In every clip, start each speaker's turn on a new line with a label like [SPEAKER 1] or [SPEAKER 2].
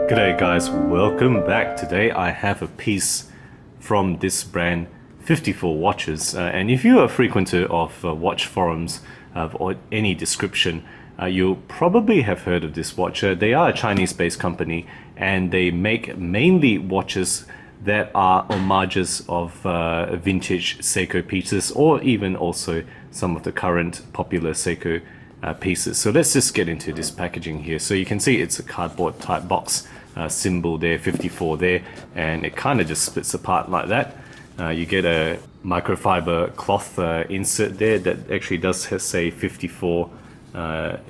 [SPEAKER 1] G'day guys, welcome back. Today I have a piece from this brand, FiftyFour Watches, and if you're a frequenter of watch forums or any description, you'll probably have heard of this watch. They are a Chinese-based company and they make mainly watches that are homages of vintage Seiko pieces, or even also some of the current popular Seiko pieces. So let's just get into this packaging here. So you can see it's a cardboard type box, symbol there, 54 there, and it kind of just splits apart like that. You get a microfiber cloth insert there that actually does say 54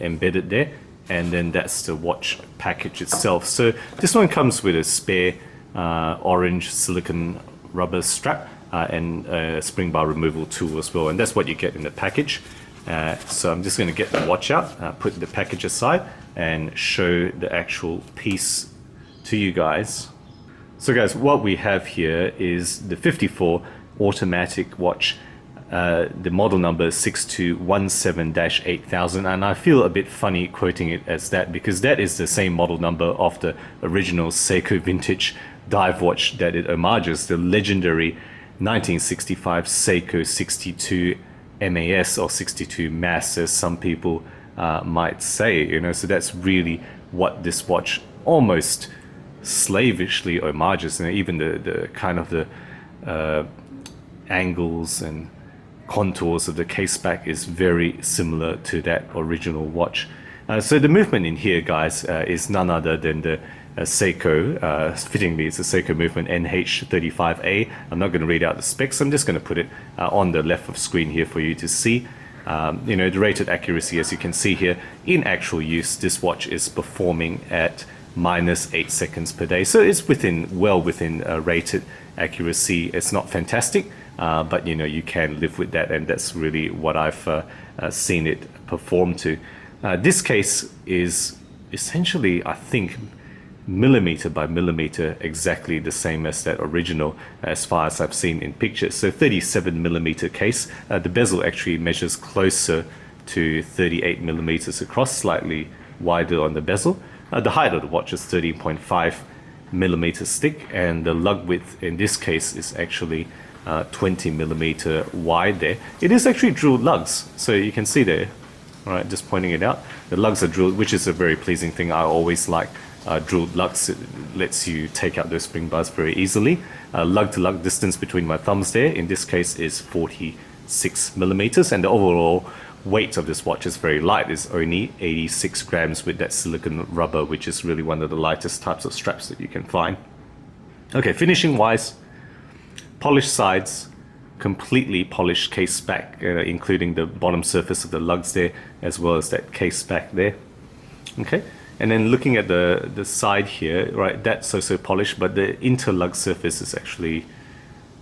[SPEAKER 1] embedded there, and then that's the watch package itself. So this one comes with a spare orange silicone rubber strap and a spring bar removal tool as well, and that's what you get in the package. So I'm just going to get the watch out, put the package aside, and show the actual piece to you guys. So guys, what we have here is the 54 automatic watch. The model number is 6217-8000, and I feel a bit funny quoting it as that because that is the same model number of the original Seiko vintage dive watch that it homages, the legendary 1965 Seiko 62MAS or 62MAS, as some people might say, you know. So that's really what this watch almost slavishly homages, and even the kind of the angles and contours of the case back is very similar to that original watch. So the movement in here, guys, is none other than the Seiko, fittingly it's a Seiko movement NH35A. I'm not going to read out the specs, I'm just going to put it on the left of screen here for you to see. You know, the rated accuracy, as you can see here, in actual use, this watch is performing at -8 seconds per day. So it's well within rated accuracy. It's not fantastic, but you know, you can live with that, and that's really what I've seen it perform to. This case is essentially, I think, millimeter by millimeter exactly the same as that original, as far as I've seen in pictures. So 37 millimeter case. The bezel actually measures closer to 38 millimeters across, slightly wider on the bezel. The height of the watch is 13.5 millimeters thick, and the lug width in this case is actually 20 millimeter wide there. It is actually drilled lugs, so you can see there, all right, just pointing it out. The lugs are drilled, which is a very pleasing thing. I always like drilled lugs. It lets you take out those spring bars very easily. Lug to lug distance between my thumbs there, in this case, is 46 millimeters, and the overall weight of this watch is very light. It's only 86 grams with that silicone rubber, which is really one of the lightest types of straps that you can find. Okay, finishing wise, polished sides, completely polished case back, including the bottom surface of the lugs there, as well as that case back there. Okay, and then looking at the side here, right, that's also polished, but the interlug surface is actually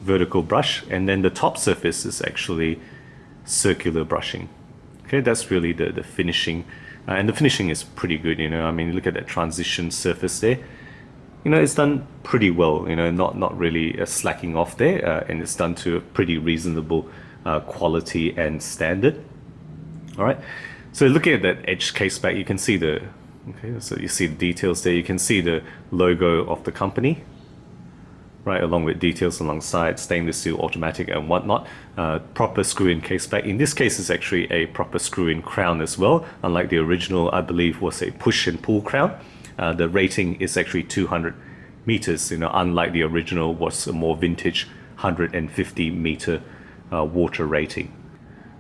[SPEAKER 1] vertical brush, and then the top surface is actually circular brushing. Okay, that's really the finishing, and the finishing is pretty good, you know. I mean, look at that transition surface there. You know, it's done pretty well, you know, not really slacking off there, and it's done to a pretty reasonable quality and standard. All right, so looking at that edge case back, you can see the, okay, so you see the details there. You can see the logo of the company, right, along with details alongside, stainless steel, automatic and whatnot. Proper screw-in case back. In this case, it's actually a proper screw-in crown as well, unlike the original, I believe, was a push and pull crown. The rating is actually 200 meters, you know, unlike the original was a more vintage 150 meter water rating.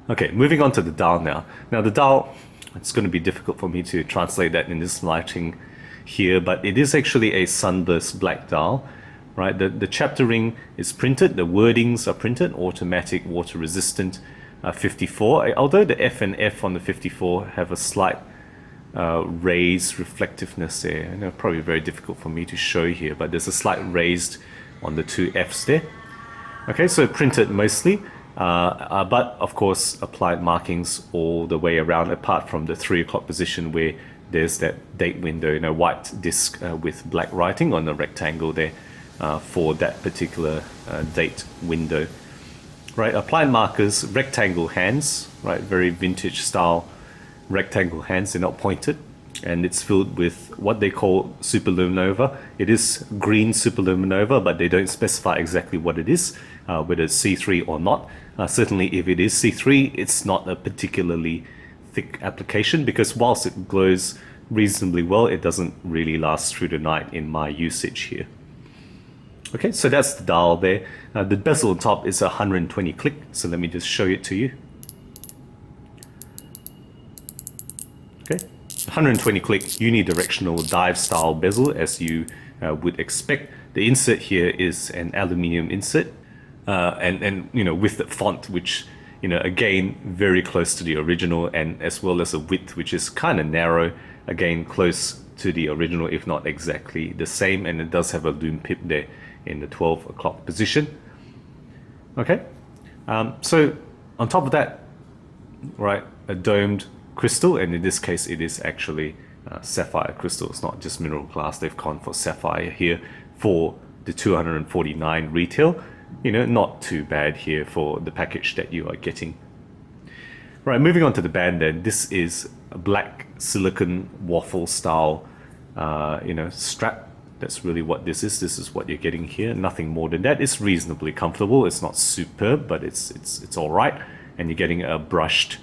[SPEAKER 1] Okay, moving on to the dial now. Now the dial, it's going to be difficult for me to translate that in this lighting here, but it is actually a sunburst black dial. Right, the chapter ring is printed, the wordings are printed, automatic, water resistant, 54. Although the F and F on the 54 have a slight raised reflectiveness there. I know, probably very difficult for me to show here, but there's a slight raised on the two Fs there. Okay, so printed mostly, but of course applied markings all the way around, apart from the 3 o'clock position where there's that date window, you know, white disc with black writing on the rectangle there. For that particular date window. Right, applied markers, rectangle hands, right, very vintage style rectangle hands, they're not pointed. and it's filled with what they call superluminova. It is green superluminova, but they don't specify exactly what it is, whether it's C3 or not. Certainly if it is C3, it's not a particularly thick application, because whilst it glows reasonably well, it doesn't really last through the night in my usage here. Okay, so that's the dial there. The bezel on top is 120 click, so let me just show it to you. Okay, 120 click unidirectional dive style bezel, as you would expect. The insert here is an aluminium insert, and you know, with the font, which, you know, again very close to the original, and as well as a width which is kind of narrow, again close to the original if not exactly the same, and it does have a lume pip there in the 12 o'clock position. Okay, so on top of that, right, a domed crystal, and in this case it is actually sapphire crystal. It's not just mineral glass. They've gone for sapphire here for the 249 retail. You know, not too bad here for the package that you are getting. Right, moving on to the band then. This is a black silicon waffle style, you know, strap. That's really what this is. This is what you're getting here. Nothing more than that. It's reasonably comfortable. It's not superb, but it's all right. And you're getting a brushed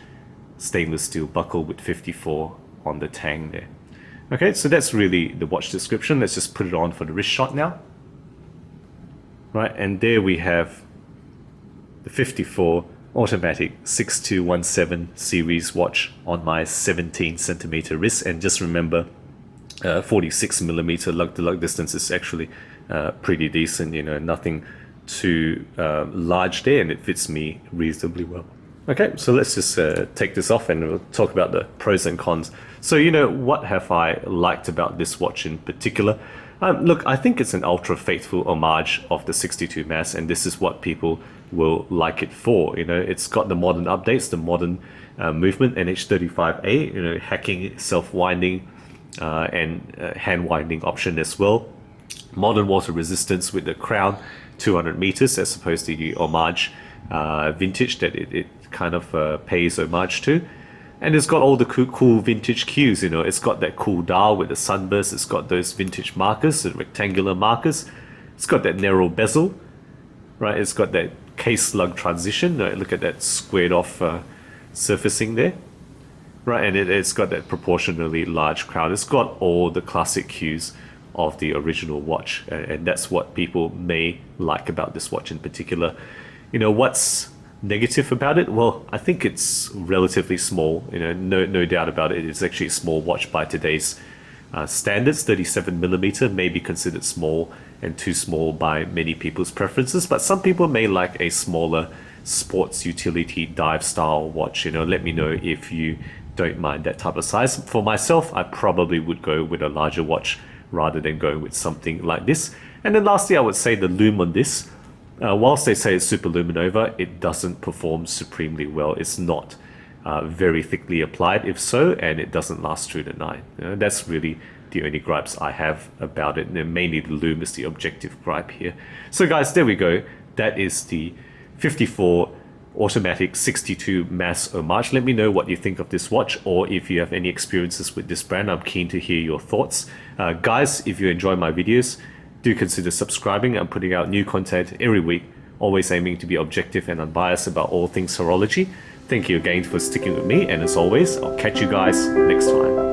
[SPEAKER 1] stainless steel buckle with 54 on the tang there. Okay, so that's really the watch description. Let's just put it on for the wrist shot now. Right, and there we have the 54 automatic 6217 series watch on my 17cm wrist. And just remember, 46mm lug-to-lug distance is actually pretty decent, you know, nothing too large there, and it fits me reasonably well. Okay, so let's just take this off and we'll talk about the pros and cons. So, you know, what have I liked about this watch in particular? Look, I think it's an ultra faithful homage of the 62MAS, and this is what people will like it for. You know, it's got the modern updates, the modern movement, NH35A, you know, hacking, self-winding, and hand winding option as well. Modern water resistance with the crown, 200 meters, as opposed to the homage vintage that it kind of pays homage to. And it's got all the cool vintage cues, you know. It's got that cool dial with the sunburst. It's got those vintage markers, the rectangular markers. It's got that narrow bezel, right? It's got that case lug transition. Look at that squared off surfacing there, right? And it's got that proportionally large crown. It's got all the classic cues of the original watch, and that's what people may like about this watch in particular. You know, what's negative about it? Well, I think it's relatively small. You know, no doubt about it. It's actually a small watch by today's standards. 37mm may be considered small and too small by many people's preferences, but some people may like a smaller sports utility dive style watch. You know, let me know if you don't mind that type of size. For myself, I probably would go with a larger watch rather than going with something like this. And then lastly, I would say the lume on this. Whilst they say it's superluminova, it doesn't perform supremely well. It's not very thickly applied, if so, and it doesn't last through the night. You know, that's really the only gripes I have about it. And mainly the lume is the objective gripe here. So guys, there we go. That is the 54 automatic 62MAS homage. Let me know what you think of this watch, or if you have any experiences with this brand. I'm keen to hear your thoughts. Guys, if you enjoy my videos, do consider subscribing. I'm putting out new content every week, always aiming to be objective and unbiased about all things horology. Thank you again for sticking with me, and as always, I'll catch you guys next time.